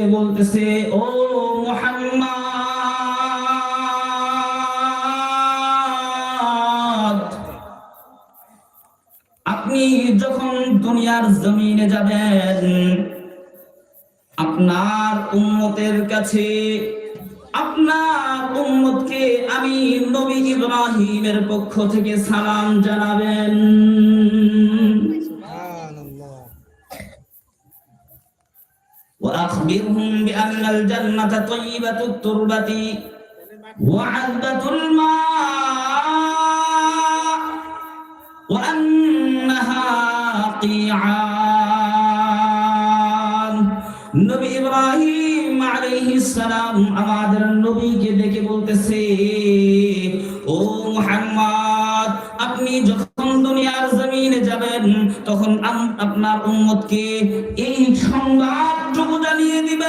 ডেকে বলতেছে, ও মুহাম্মদ, আপনি যখন দুনিয়ার জমিনে যাবেন, আপনার উম্মতের কাছে আপনার উম্মতকে আমি নবী ইব্রাহিমের পক্ষ থেকে সালাম জানাবেন। সুবহানাল্লাহ। وأخبرهم بأن الجنة طيبة التربة وعذبة الماء وأنها قيعان। নবী ইব্রাহিম আলাইহিস সালাম আমাদের নবীকে ডেকে বলতেছে, ও মুহাম্মদ, আপনি যখন দুনিয়ার জমিনে যাবেন তখন আপনার উম্মতকে এই সংবাদটুকু জানিয়ে দিবেন।